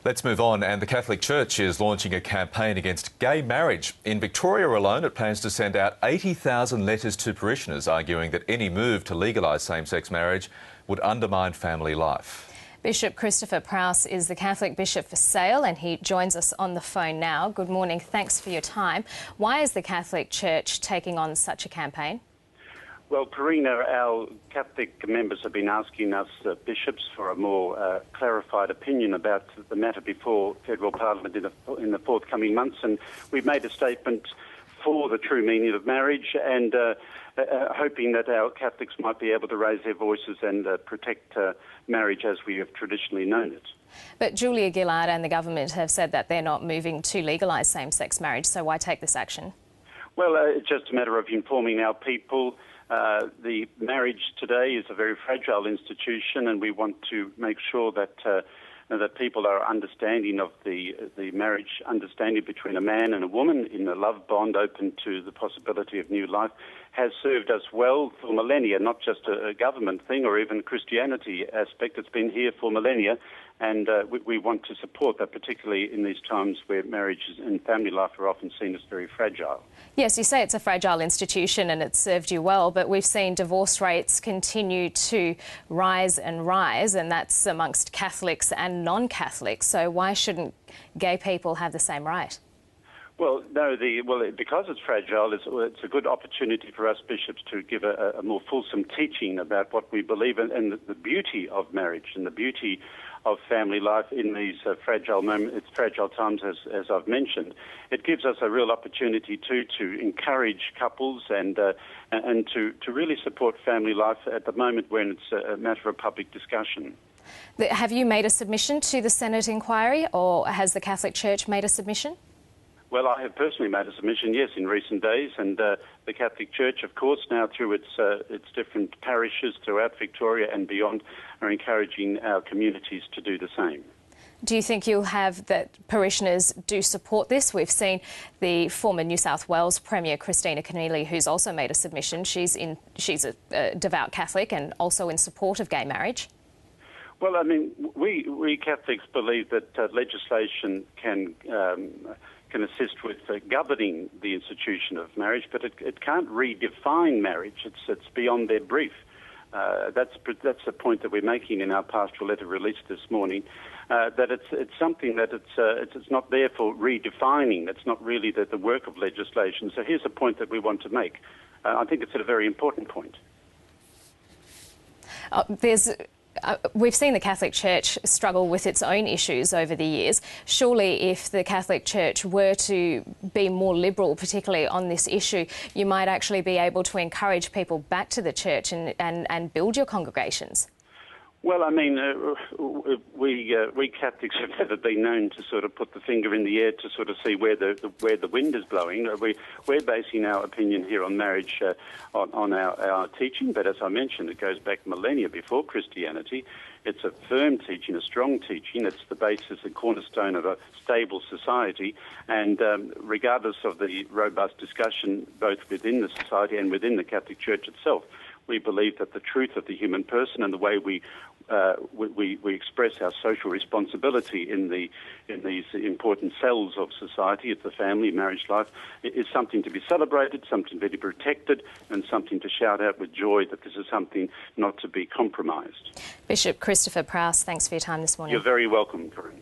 Let's move on, and the Catholic Church is launching a campaign against gay marriage. In Victoria alone, it plans to send out 80,000 letters to parishioners arguing that any move to legalise same-sex marriage would undermine family life. Bishop Christopher Prowse is the Catholic Bishop for Sale and he joins us on the phone now. Good morning, thanks for your time. Why is the Catholic Church taking on such a campaign? Well, Karina, our Catholic members have been asking us bishops for a more clarified opinion about the matter before Federal Parliament in the forthcoming months, and we've made a statement for the true meaning of marriage and hoping that our Catholics might be able to raise their voices and protect marriage as we have traditionally known it. But Julia Gillard and the government have said that they're not moving to legalise same-sex marriage, so why take this action? Well, it's just a matter of informing our people. The marriage today is a very fragile institution, and we want to make sure that that people are understanding of the marriage, understanding between a man and a woman in a love bond open to the possibility of new life, has served us well for millennia, not just a government thing or even Christianity aspect. It's been here for millennia, and we want to support that, particularly in these times where marriages and family life are often seen as very fragile. Yes, you say it's a fragile institution and it's served you well, but we've seen divorce rates continue to rise, and that's amongst Catholics and non-Catholics. So why shouldn't gay people have the same right? Well, no, because it's fragile, it's a good opportunity for us bishops to give a more fulsome teaching about what we believe in and the beauty of marriage and the beauty of family life in these fragile times, as I've mentioned. It gives us a real opportunity to encourage couples and to really support family life at the moment when it's a matter of public discussion. Have you made a submission to the Senate inquiry, or has the Catholic Church made a submission? Well, I have personally made a submission, yes, in recent days, and the Catholic Church, of course, now through its different parishes throughout Victoria and beyond, are encouraging our communities to do the same. Do you think you'll have that parishioners do support this? We've seen the former New South Wales Premier, Christina Keneally, who's also made a submission. She's a devout Catholic and also in support of gay marriage. Well, I mean, we Catholics believe that legislation can assist with governing the institution of marriage, but it can't redefine marriage. It's beyond their brief. That's the point that we're making in our pastoral letter released this morning. That it's something that it's not there for redefining. It's not really the work of legislation. So here's a point that we want to make. I think it's a very important point. We've seen the Catholic Church struggle with its own issues over the years. Surely if the Catholic Church were to be more liberal, particularly on this issue, you might actually be able to encourage people back to the church and build your congregations. Well, I mean, we Catholics have never been known to sort of put the finger in the air to sort of see where the wind is blowing. We're basing our opinion here on marriage on our teaching, but as I mentioned, it goes back millennia before Christianity. It's a firm teaching, a strong teaching. It's the basis and cornerstone of a stable society, and regardless of the robust discussion both within the society and within the Catholic Church itself, we believe that the truth of the human person and the way we express our social responsibility in these important cells of society, it's the family, marriage life, is something to be celebrated, something to be protected, and something to shout out with joy that this is something not to be compromised. Bishop Christopher Prowse, thanks for your time this morning. You're very welcome, Corinne.